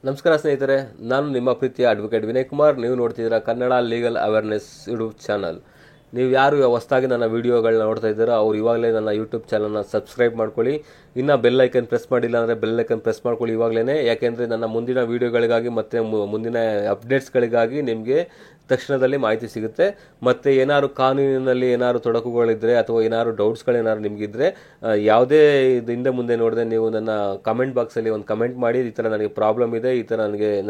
ನಮಸ್ಕಾರ ಸ್ನೇಹಿತರೆ, ನಾನು ನಿಮ್ಮ ಪ್ರೀತಿಯ ಅಡ್ವೊಕೇಟ್ ವಿನಯ್ ಕುಮಾರ್. ನೀವು ನೋಡ್ತಿದ್ದೀರಾ Kannada legal awareness YouTube channel. ನೀವು ಯಾರು ಹೊಸದಾಗಿ ನನ್ನ ವೀಡಿಯೋಗಳನ್ನ ನೋಡ್ತಾ ಇದ್ದೀರಾ ಅವ್ರು ಇವಾಗಲೇ ನನ್ನ ಯೂಟ್ಯೂಬ್ ಚಾನಲ್ನ ಸಬ್ಸ್ಕ್ರೈಬ್ ಮಾಡ್ಕೊಳ್ಳಿ. ಇನ್ನು ಬೆಲ್ ಐಕನ್ ಪ್ರೆಸ್ ಮಾಡಿಲ್ಲ ಅಂದರೆ ಬೆಲ್ ಐಕನ್ ಪ್ರೆಸ್ ಮಾಡ್ಕೊಳ್ಳಿ ಇವಾಗಲೇ. ಯಾಕೆಂದರೆ ನನ್ನ ಮುಂದಿನ ವೀಡಿಯೋಗಳಿಗಾಗಿ ಮತ್ತು ಮುಂದಿನ ಅಪ್ಡೇಟ್ಸ್ಗಳಿಗಾಗಿ ನಿಮಗೆ ತಕ್ಷಣದಲ್ಲಿ ಮಾಹಿತಿ ಸಿಗುತ್ತೆ. ಮತ್ತು ಏನಾದ್ರು ಕಾನೂನಿನಲ್ಲಿ ಏನಾದ್ರು ತೊಡಕುಗಳಿದ್ದರೆ ಅಥವಾ ಏನಾದ್ರು ಡೌಟ್ಸ್ಗಳೇನಾದ್ರು ನಿಮಗಿದ್ರೆ ಯಾವುದೇ ಹಿಂದೆ ಮುಂದೆ ನೋಡದೆ ನೀವು ನನ್ನ ಕಮೆಂಟ್ ಬಾಕ್ಸಲ್ಲಿ ಒಂದು ಕಮೆಂಟ್ ಮಾಡಿ, ಈ ಥರ ನನಗೆ ಪ್ರಾಬ್ಲಮ್ ಇದೆ, ಈ ಥರ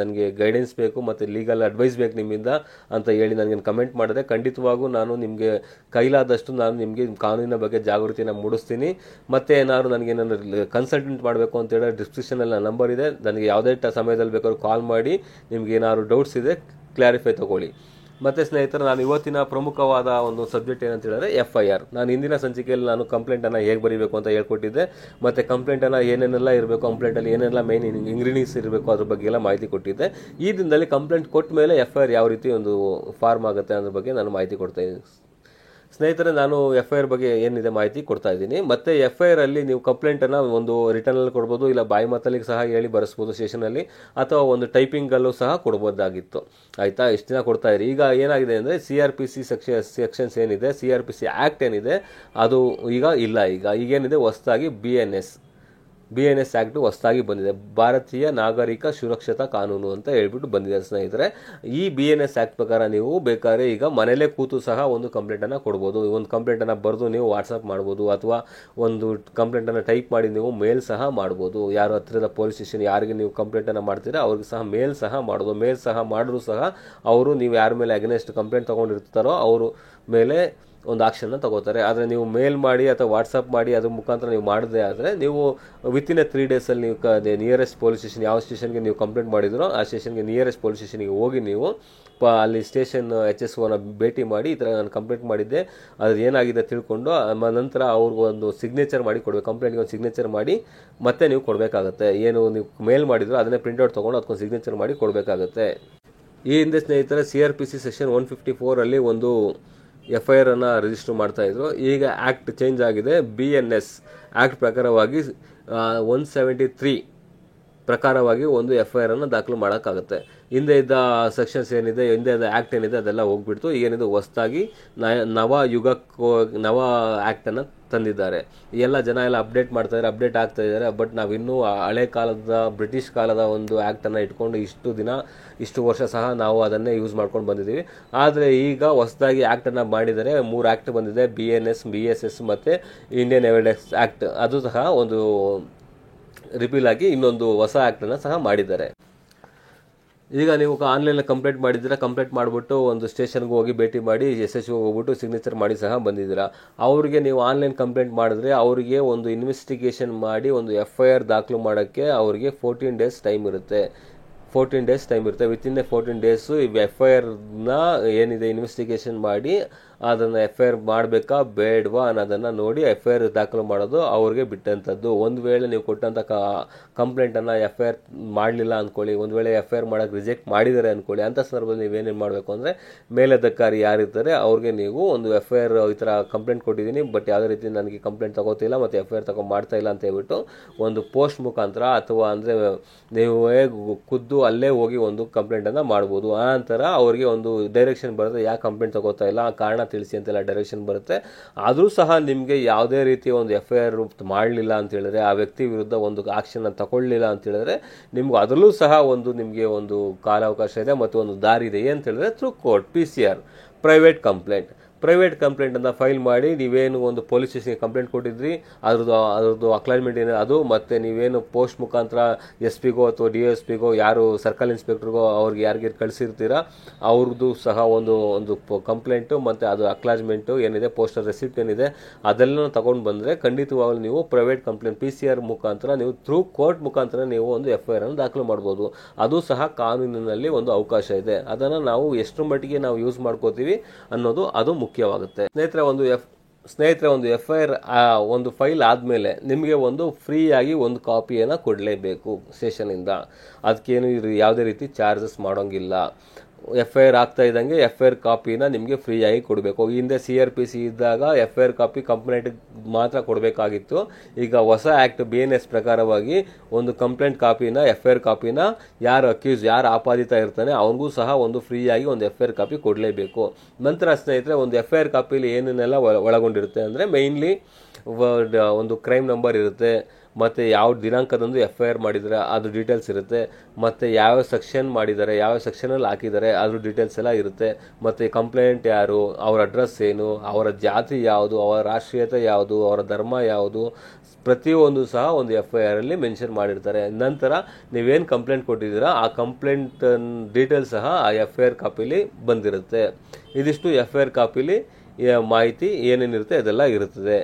ನನಗೆ ಗೈಡೆನ್ಸ್ ಬೇಕು ಮತ್ತು ಲೀಗಲ್ ಅಡ್ವೈಸ್ ಬೇಕು ನಿಮ್ಮಿಂದ ಅಂತ ಹೇಳಿ ನನಗೆ ಕಮೆಂಟ್ ಮಾಡಿದ್ರೆ ಖಂಡಿತವಾಗೂ ನಾನು ನಿಮಗೆ ಕೈಲಾದಷ್ಟು ನಾನು ನಿಮಗೆ ಕಾನೂನಿನ ಬಗ್ಗೆ ಜಾಗೃತಿನ ಮೂಡಿಸ್ತೀನಿ. ಮತ್ತು ಏನಾದ್ರು ನನಗೇನಾದ್ರು ಕನ್ಸಲ್ಟೆಂಟ್ ಮಾಡಬೇಕು ಅಂತ ಹೇಳಿದ್ರೆ ಡಿಸ್ಕ್ರಿಪ್ಷನಲ್ಲಿ ನನ್ನ ನಂಬರ್ ಇದೆ. ನನಗೆ ಯಾವುದೇ ಸಮಯದಲ್ಲಿ ಬೇಕಾದ್ರೂ ಕಾಲ್ ಮಾಡಿ ನಿಮ್ಗೆ ಏನಾದ್ರು ಡೌಟ್ಸ್ ಇದೆ ಕ್ಲಾರಿಫೈ ತಗೊಳ್ಳಿ. ಮತ್ತು ಸ್ನೇಹಿತರೆ, ನಾನು ಇವತ್ತಿನ ಪ್ರಮುಖವಾದ ಒಂದು ಸಬ್ಜೆಕ್ಟ್ ಏನಂತ ಹೇಳಿದ್ರೆ FIR. ನಾನು ಹಿಂದಿನ ಸಂಚಿಕೆಯಲ್ಲಿ ನಾನು ಕಂಪ್ಲೇಂಟನ್ನು ಹೇಗೆ ಬರೀಬೇಕು ಅಂತ ಹೇಳ್ಕೊಟ್ಟಿದ್ದೆ. ಮತ್ತು ಕಂಪ್ಲೇಂಟನ್ನು ಏನೇನೆಲ್ಲ ಇರಬೇಕು, ಕಂಪ್ಲೇಂಟಲ್ಲಿ ಏನೆಲ್ಲ ಮೇನ್ ಇಂಗ್ರೀಡಿಯೆಂಟ್ಸ್ ಇರಬೇಕು ಅದ್ರ ಬಗ್ಗೆ ಎಲ್ಲ ಮಾಹಿತಿ ಕೊಟ್ಟಿದ್ದೆ. ಈ ದಿನದಲ್ಲಿ ಕಂಪ್ಲೇಂಟ್ ಕೊಟ್ಟ ಮೇಲೆ FIR ಯಾವ ರೀತಿ ಒಂದು ಫಾರ್ಮ್ ಆಗುತ್ತೆ ಅನ್ನೋದ್ರ ಬಗ್ಗೆ ನಾನು ಮಾಹಿತಿ ಕೊಡ್ತಾ ಇದ್ದೀನಿ. ಸ್ನೇಹಿತರೆ, ನಾನು FIR ಬಗ್ಗೆ ಏನಿದೆ ಮಾಹಿತಿ ಕೊಡ್ತಾ ಇದ್ದೀನಿ. ಮತ್ತು FIR ಅಲ್ಲಿ ನೀವು ಕಂಪ್ಲೇಂಟನ್ನು ಒಂದು ರಿಟರ್ನಲ್ಲಿ ಕೊಡ್ಬೋದು, ಇಲ್ಲ ಬಾಯಿ ಮಾತಲ್ಲಿ ಸಹ ಹೇಳಿ ಬರೆಸ್ಬೋದು ಸ್ಟೇಷನಲ್ಲಿ, ಅಥವಾ ಒಂದು ಟೈಪಿಂಗಲ್ಲೂ ಸಹ ಕೊಡ್ಬೋದಾಗಿತ್ತು. ಆಯಿತಾ, ಇಷ್ಟು ದಿನ ಕೊಡ್ತಾ ಇರಿ. ಈಗ ಏನಾಗಿದೆ ಅಂದರೆ CRPC ಸೆಕ್ಷನ್ಸ್ ಏನಿದೆ, CRPC ಆ್ಯಕ್ಟ್ ಏನಿದೆ ಅದು ಈಗ ಇಲ್ಲ. ಈಗೇನಿದೆ ಹೊಸದಾಗಿ BNS ಆ್ಯಕ್ಟ್ ಹೊಸದಾಗಿ ಬಂದಿದೆ, ಭಾರತೀಯ ನಾಗರಿಕ ಸುರಕ್ಷತಾ ಕಾನೂನು ಅಂತ ಹೇಳ್ಬಿಟ್ಟು ಬಂದಿದೆ ಸ್ನೇಹಿತರೆ. ಈ BNS ಆ್ಯಕ್ಟ್ ಪ್ರಕಾರ ನೀವು ಬೇಕಾದ್ರೆ ಈಗ ಮನೇಲೇ ಕೂತು ಸಹ ಒಂದು ಕಂಪ್ಲೇಂಟನ್ನು ಕೊಡ್ಬೋದು. ಒಂದು ಕಂಪ್ಲೇಂಟನ್ನು ಬರೆದು ನೀವು ವಾಟ್ಸಪ್ ಮಾಡ್ಬೋದು, ಅಥವಾ ಒಂದು ಕಂಪ್ಲೇಂಟನ್ನು ಟೈಪ್ ಮಾಡಿ ನೀವು ಮೇಲ್ ಸಹ ಮಾಡ್ಬೋದು. ಯಾರು ಹತ್ತಿರದ ಪೊಲೀಸ್ ಸ್ಟೇಷನ್ ಯಾರಿಗೆ ನೀವು ಕಂಪ್ಲೇಂಟನ್ನು ಮಾಡ್ತೀರಾ ಅವ್ರಿಗೆ ಸಹ ಮೇಲ್ ಸಹ ಮಾಡೋದು. ಮೇಲ್ ಸಹ ಮಾಡಿದ್ರು ಸಹ ಅವರು ನೀವು ಯಾರ ಮೇಲೆ ಅಗೇನೆಸ್ಟ್ ಕಂಪ್ಲೇಂಟ್ ತೊಗೊಂಡಿರ್ತಾರೋ ಅವರು ಮೇಲೆ ಒಂದು ಆಕ್ಷನ್ನ ತಗೋತಾರೆ. ಆದರೆ ನೀವು ಮೇಲ್ ಮಾಡಿ ಅಥವಾ ವಾಟ್ಸಪ್ ಮಾಡಿ ಅದ್ರ ಮುಖಾಂತರ ನೀವು ಮಾಡಿದೆ ಆದರೆ ನೀವು ವಿತಿನ್ 3 ಡೇಸಲ್ಲಿ ನೀವು ನಿಯರೆಸ್ಟ್ ಪೊಲೀಸ್ ಸ್ಟೇಷನ್ ಯಾವ ಸ್ಟೇಷನ್ಗೆ ನೀವು ಕಂಪ್ಲೇಂಟ್ ಮಾಡಿದ್ರೋ ಆ ಸ್ಟೇಷನ್ಗೆ ನಿಯರೆಸ್ಟ್ ಪೊಲೀಸ್ ಸ್ಟೇಷನ್ಗೆ ಹೋಗಿ ನೀವು ಅಲ್ಲಿ ಸ್ಟೇಷನ್ HSOನ ಭೇಟಿ ಮಾಡಿ ಈ ಥರ ನಾನು ಕಂಪ್ಲೇಂಟ್ ಮಾಡಿದ್ದೆ, ಅದು ಏನಾಗಿದೆ ತಿಳ್ಕೊಂಡು ನಂತರ ಅವ್ರಿಗೊಂದು ಸಿಗ್ನೇಚರ್ ಮಾಡಿ ಕೊಡಬೇಕು. ಕಂಪ್ಲೇಂಟ್ಗೆ ಒಂದು ಸಿಗ್ನೇಚರ್ ಮಾಡಿ ಮತ್ತೆ ನೀವು ಕೊಡಬೇಕಾಗತ್ತೆ. ಏನು ನೀವು ಮೇಲ್ ಮಾಡಿದ್ರು ಅದನ್ನೇ ಪ್ರಿಂಟ್ಔಟ್ ತೊಗೊಂಡು ಅದಕ್ಕೊಂದು ಸಿಗ್ನೇಚರ್ ಮಾಡಿ ಕೊಡಬೇಕಾಗತ್ತೆ. ಈ ಹಿಂದೆ ಸ್ನೇಹಿತರೆ CRPC ಸೆಕ್ಷನ್ 154 ಒಂದು FIR ಅನ್ನು ರಿಜಿಸ್ಟರ್ ಮಾಡ್ತಾಯಿದ್ರು. ಈಗ ಆ್ಯಕ್ಟ್ ಚೇಂಜ್ ಆಗಿದೆ. BNS ಆ್ಯಕ್ಟ್ ಪ್ರಕಾರವಾಗಿ 173 ಪ್ರಕಾರವಾಗಿ ಒಂದು FIR ಅನ್ನು ದಾಖಲು ಮಾಡೋಕ್ಕಾಗುತ್ತೆ. ಹಿಂದೆ ಇದ್ದ ಸೆಕ್ಷನ್ಸ್ ಏನಿದೆ, ಹಿಂದೆ ಇದ್ದ ಆ್ಯಕ್ಟ್ ಏನಿದೆ ಅದೆಲ್ಲ ಹೋಗ್ಬಿಡ್ತು. ಏನಿದೆ ಹೊಸದಾಗಿ ನವ ಆ್ಯಕ್ಟನ್ನು ತಂದಿದ್ದಾರೆ. ಎಲ್ಲ ಜನ ಎಲ್ಲ ಅಪ್ಡೇಟ್ ಮಾಡ್ತಾಯಿದ್ದಾರೆ, ಅಪ್ಡೇಟ್ ಆಗ್ತಾ ಇದ್ದಾರೆ. ಬಟ್ ನಾವಿನ್ನೂ ಹಳೆ ಕಾಲದ ಬ್ರಿಟಿಷ್ ಕಾಲದ ಒಂದು ಆ್ಯಕ್ಟನ್ನು ಇಟ್ಕೊಂಡು ಇಷ್ಟು ವರ್ಷ ಸಹ ನಾವು ಅದನ್ನೇ ಯೂಸ್ ಮಾಡ್ಕೊಂಡು ಬಂದಿದ್ದೀವಿ. ಆದರೆ ಈಗ ಹೊಸದಾಗಿ ಆ್ಯಕ್ಟನ್ನು ಮಾಡಿದರೆ 3 ಆ್ಯಕ್ಟ್ ಬಂದಿದೆ, BNS, BSS ಮತ್ತು ಇಂಡಿಯನ್ ಎವಿಡೆನ್ಸ್ ಆ್ಯಕ್ಟ್. ಅದು ಸಹ ಒಂದು ರಿಪೀಲ್ ಆಗಿ ಇನ್ನೊಂದು ಹೊಸ ಆ್ಯಕ್ಟನ್ನು ಸಹ ಮಾಡಿದ್ದಾರೆ. ಈಗ ನೀವು ಆನ್ಲೈನಲ್ಲಿ ಕಂಪ್ಲೇಂಟ್ ಮಾಡಿದ್ದೀರಾ, ಕಂಪ್ಲೇಂಟ್ ಮಾಡಿಬಿಟ್ಟು ಒಂದು ಸ್ಟೇಷನ್ಗೆ ಹೋಗಿ ಭೇಟಿ ಮಾಡಿ SHO ಹೋಗ್ಬಿಟ್ಟು ಸಿಗ್ನೇಚರ್ ಮಾಡಿ ಸಹ ಬಂದಿದ್ದೀರಾ. ಅವ್ರಿಗೆ ನೀವು ಆನ್ಲೈನ್ ಕಂಪ್ಲೇಂಟ್ ಮಾಡಿದ್ರೆ ಅವರಿಗೆ ಒಂದು ಇನ್ವೆಸ್ಟಿಗೇಷನ್ ಮಾಡಿ ಒಂದು FIR ದಾಖಲು ಮಾಡೋಕ್ಕೆ ಅವರಿಗೆ 14 ಡೇಸ್ ಟೈಮ್ ಇರುತ್ತೆ. ವಿತಿನ್ 14 ಡೇಸು ಈ FIRನ ಏನಿದೆ ಇನ್ವೆಸ್ಟಿಗೇಷನ್ ಮಾಡಿ ಅದನ್ನು FIR ಮಾಡಬೇಕಾ ಬೇಡವಾ ಅನ್ನೋದನ್ನು ನೋಡಿ FIR ದಾಖಲು ಮಾಡೋದು ಅವ್ರಿಗೆ ಬಿಟ್ಟಂಥದ್ದು. ಒಂದು ವೇಳೆ ನೀವು ಕೊಟ್ಟಂಥ ಕಂಪ್ಲೇಂಟನ್ನು FIR ಮಾಡಲಿಲ್ಲ ಅಂದ್ಕೊಳ್ಳಿ, ಒಂದು ವೇಳೆ FIR ಮಾಡೋಕ್ಕೆ ರಿಜೆಕ್ಟ್ ಮಾಡಿದ್ದಾರೆ ಅಂದ್ಕೊಳ್ಳಿ, ಅಂಥ ಸಂದರ್ಭದಲ್ಲಿ ನೀವೇನೇನು ಮಾಡಬೇಕು ಅಂದರೆ ಮೇಲಧಿಕಾರಿ ಯಾರಿರ್ತಾರೆ ಅವ್ರಿಗೆ ನೀವು ಒಂದು FIR ಈ ಥರ ಕಂಪ್ಲೇಂಟ್ ಕೊಟ್ಟಿದ್ದೀನಿ ಬಟ್ ಯಾವುದೇ ರೀತಿ ನನಗೆ ಕಂಪ್ಲೇಂಟ್ ತಗೋತಿಲ್ಲ ಮತ್ತು FIR ಮಾಡ್ತಾ ಇಲ್ಲ ಅಂತ ಹೇಳ್ಬಿಟ್ಟು ಒಂದು ಪೋಸ್ಟ್ ಮುಖಾಂತರ ಅಥವಾ ಅಂದರೆ ನೀವು ಖುದ್ದು ಅಲ್ಲೇ ಹೋಗಿ ಒಂದು ಕಂಪ್ಲೇಂಟನ್ನು ಮಾಡ್ಬೋದು. ಆ ನಂತರ ಅವರಿಗೆ ಒಂದು ಡೈರೆಕ್ಷನ್ ಬರುತ್ತೆ, ಯಾಕೆ ಕಂಪ್ಲೇಂಟ್ ತಗೋತಾ ಇಲ್ಲ, ಆ ಕಾರಣ ತಿಳಿಸಿ ಅಂತೆಲ್ಲ ಡೈರೆಕ್ಷನ್ ಬರುತ್ತೆ. ಆದರೂ ಸಹ ನಿಮಗೆ ಯಾವುದೇ ರೀತಿಯ ಒಂದು FIR ಮಾಡಲಿಲ್ಲ ಅಂತ ಹೇಳಿದ್ರೆ, ಆ ವ್ಯಕ್ತಿ ವಿರುದ್ಧ ಒಂದು ಆಕ್ಷನ್ ತಗೊಳ್ಳಿಲ್ಲ ಅಂತ ಹೇಳಿದ್ರೆ ನಿಮ್ಗೆ ಅದರಲ್ಲೂ ಸಹ ಒಂದು ನಿಮಗೆ ಒಂದು ಕಾಲಾವಕಾಶ ಇದೆ ಮತ್ತು ಒಂದು ದಾರಿ ಇದೆ. ಏನು ಹೇಳಿದ್ರೆ ಥ್ರೂ ಕೋರ್ಟ್ PCR ಪ್ರೈವೇಟ್ ಕಂಪ್ಲೇಂಟನ್ನು ಫೈಲ್ ಮಾಡಿ ನೀವೇನು ಒಂದು ಪೊಲೀಸ್ ಸ್ಟೇಷನ್ಗೆ ಕಂಪ್ಲೇಂಟ್ ಕೊಟ್ಟಿದ್ರಿ ಅದ್ರದ್ದು ಅಕ್ಲಾಜ್ಮೆಂಟ್ ಏನಿದೆ ಅದು, ಮತ್ತು ನೀವೇನು ಪೋಸ್ಟ್ ಮುಖಾಂತರ SP ಅಥವಾ DSPಗೋ ಯಾರು ಸರ್ಕಲ್ ಇನ್ಸ್ಪೆಕ್ಟರ್ಗೋ ಅವ್ರಿಗೆ ಯಾರಿಗೆ ಕಳಿಸಿರ್ತೀರಾ ಅವ್ರದ್ದು ಸಹ ಒಂದು ಕಂಪ್ಲೇಂಟು ಮತ್ತು ಅದು ಅಕ್ಲಾಜ್ಮೆಂಟು ಏನಿದೆ, ಪೋಸ್ಟಲ್ ರೆಸಿಪ್ಟ್ ಏನಿದೆ ಅದೆಲ್ಲ ತಗೊಂಡು ಬಂದರೆ ಖಂಡಿತವಾಗಲೂ ನೀವು ಪ್ರೈವೇಟ್ ಕಂಪ್ಲೇಂಟ್ PCR ಮುಖಾಂತರ ನೀವು ಥ್ರೂ ಕೋರ್ಟ್ ಮುಖಾಂತರ ನೀವು ಒಂದು FIR ಅನ್ನು ದಾಖಲು ಮಾಡ್ಬೋದು. ಅದು ಸಹ ಕಾನೂನಿನಲ್ಲಿ ಒಂದು ಅವಕಾಶ ಇದೆ. ಅದನ್ನು ನಾವು ಎಷ್ಟು ಮಟ್ಟಿಗೆ ನಾವು ಯೂಸ್ ಮಾಡ್ಕೋತೀವಿ ಅನ್ನೋದು ಅದು ಮುಖ್ಯವಾಗುತ್ತೆ. ಸ್ನೇಹಿತರೆ, ಒಂದು FIR ಒಂದು ಫೈಲ್ ಆದಮೇಲೆ ನಿಮಗೆ ಒಂದು ಫ್ರೀಯಾಗಿ ಒಂದು ಕಾಪಿಯನ್ನು ಕೊಡಲೇಬೇಕು ಸ್ಟೇಷನಿಂದ. ಅದಕ್ಕೇನು ಯಾವುದೇ ರೀತಿ ಚಾರ್ಜಸ್ ಮಾಡೋಂಗಿಲ್ಲ. FIR ಆಗ್ತಾ ಇದ್ದಂಗೆ FIR ಕಾಪಿನ ನಿಮಗೆ ಫ್ರೀಯಾಗಿ ಕೊಡಬೇಕು. ಹಿಂದೆ CRPC ಇದ್ದಾಗ FIR ಕಾಪಿ ಕಂಪ್ಲೇಂಟ್ ಮಾತ್ರ ಕೊಡಬೇಕಾಗಿತ್ತು. ಈಗ ಹೊಸ ಆ್ಯಕ್ಟ್ BNS ಪ್ರಕಾರವಾಗಿ ಒಂದು ಕಂಪ್ಲೇಂಟ್ ಕಾಪಿನ FIR ಕಾಪಿನ ಯಾರು ಯಾರು ಆಪಾದಿತ ಇರ್ತಾನೆ ಅವನಿಗೂ ಸಹ ಒಂದು ಫ್ರೀಯಾಗಿ ಒಂದು FIR ಕಾಪಿ ಕೊಡಲೇಬೇಕು. ನಂತರ ಸ್ನೇಹಿತರೆ, ಒಂದು FIR ಕಾಪಿಲಿ ಏನೇನೆಲ್ಲ ಒಳಗೊಂಡಿರುತ್ತೆ ಅಂದರೆ ಮೇಯ್ನ್ಲಿ ಒಂದು ಕ್ರೈಮ್ ನಂಬರ್ ಇರುತ್ತೆ, ಮತ್ತು ಯಾವ ದಿನಾಂಕದಂದು FIR ಮಾಡಿದರೆ ಅದು ಡೀಟೇಲ್ಸ್ ಇರುತ್ತೆ, ಮತ್ತು ಯಾವ ಸೆಕ್ಷನ್ ಮಾಡಿದ್ದಾರೆ, ಯಾವ ಸೆಕ್ಷನಲ್ಲಿ ಹಾಕಿದ್ದಾರೆ ಅದ್ರ ಡೀಟೇಲ್ಸ್ ಎಲ್ಲ ಇರುತ್ತೆ, ಮತ್ತು ಕಂಪ್ಲೇಂಟ್ ಯಾರು, ಅವರ ಅಡ್ರೆಸ್ ಏನು, ಅವರ ಜಾತಿ ಯಾವುದು, ಅವರ ರಾಷ್ಟ್ರೀಯತೆ ಯಾವುದು, ಅವರ ಧರ್ಮ ಯಾವುದು, ಪ್ರತಿಯೊಂದು ಸಹ ಒಂದು FIR ಅಲ್ಲಿ ಮೆನ್ಷನ್ ಮಾಡಿರ್ತಾರೆ. ನಂತರ ನೀವೇನು ಕಂಪ್ಲೇಂಟ್ ಕೊಟ್ಟಿದ್ದೀರಾ ಆ ಕಂಪ್ಲೇಂಟ್ ಡೀಟೇಲ್ಸ್ ಸಹ ಆ FIR ಕಾಪಿಲಿ ಬಂದಿರುತ್ತೆ. ಇದಿಷ್ಟು FIR ಕಾಪಿಲಿ ಮಾಹಿತಿ ಏನೇನಿರುತ್ತೆ ಅದೆಲ್ಲ ಇರುತ್ತದೆ.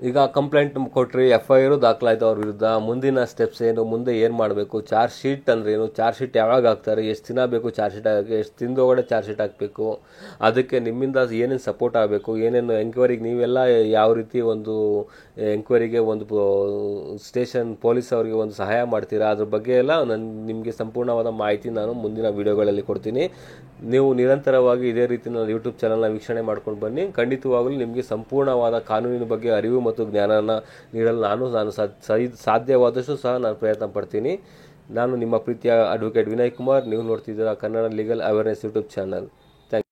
ಈಗ ಕಂಪ್ಲೇಂಟ್ ಕೊಟ್ಟರೆ FIR ದಾಖಲಾಯಿತು ಅವ್ರ ವಿರುದ್ಧ, ಮುಂದಿನ ಸ್ಟೆಪ್ಸ್ ಏನು, ಮುಂದೆ ಏನು ಮಾಡಬೇಕು, ಚಾರ್ಜ್ ಶೀಟ್ ಅಂದರೆ ಏನು, ಚಾರ್ಜ್ ಶೀಟ್ ಯಾವಾಗ ಹಾಕ್ತಾರೆ, ಎಷ್ಟು ದಿನ ಬೇಕು ಚಾರ್ಜ್ ಶೀಟ್ ಹಾಕಿ, ಎಷ್ಟು ದಿನದೊಳಗಡೆ ಚಾರ್ಜ್ ಶೀಟ್ ಹಾಕಬೇಕು, ಅದಕ್ಕೆ ನಿಮ್ಮಿಂದ ಏನೇನು ಸಪೋರ್ಟ್ ಆಗಬೇಕು, ಏನೇನು ಎಂಕ್ವೈರಿಗೆ ನೀವೆಲ್ಲ ಯಾವ ರೀತಿ ಒಂದು ಎಂಕ್ವೈರಿಗೆ ಒಂದು ಸ್ಟೇಷನ್ ಪೊಲೀಸ್ ಅವರಿಗೆ ಒಂದು ಸಹಾಯ ಮಾಡ್ತೀರಾ, ಅದ್ರ ಬಗ್ಗೆ ಎಲ್ಲ ನಿಮಗೆ ಸಂಪೂರ್ಣವಾದ ಮಾಹಿತಿ ನಾನು ಮುಂದಿನ ವಿಡಿಯೋಗಳಲ್ಲಿ ಕೊಡ್ತೀನಿ. ನೀವು ನಿರಂತರವಾಗಿ ಇದೇ ರೀತಿ ನನ್ನ ಯೂಟ್ಯೂಬ್ ಚಾನಲ್ನ ವೀಕ್ಷಣೆ ಮಾಡ್ಕೊಂಡು ಬನ್ನಿ. ಖಂಡಿತವಾಗಲೂ ನಿಮಗೆ ಸಂಪೂರ್ಣವಾದ ಕಾನೂನಿನ ಬಗ್ಗೆ ಅರಿವು ಮತ್ತು ಜ್ಞಾನನ ನೀಡಲು ನಾನು ಸಾಧ್ಯವಾದಷ್ಟು ಸಹ ನಾನು ಪ್ರಯತ್ನ ಪಡ್ತೀನಿ. ನಾನು ನಿಮ್ಮ ಪ್ರೀತಿಯ ಅಡ್ವೊಕೇಟ್ ವಿನಯ್ ಕುಮಾರ್. ನೀವು ನೋಡ್ತಿದ್ದೀರಾ Kannada legal awareness YouTube channel.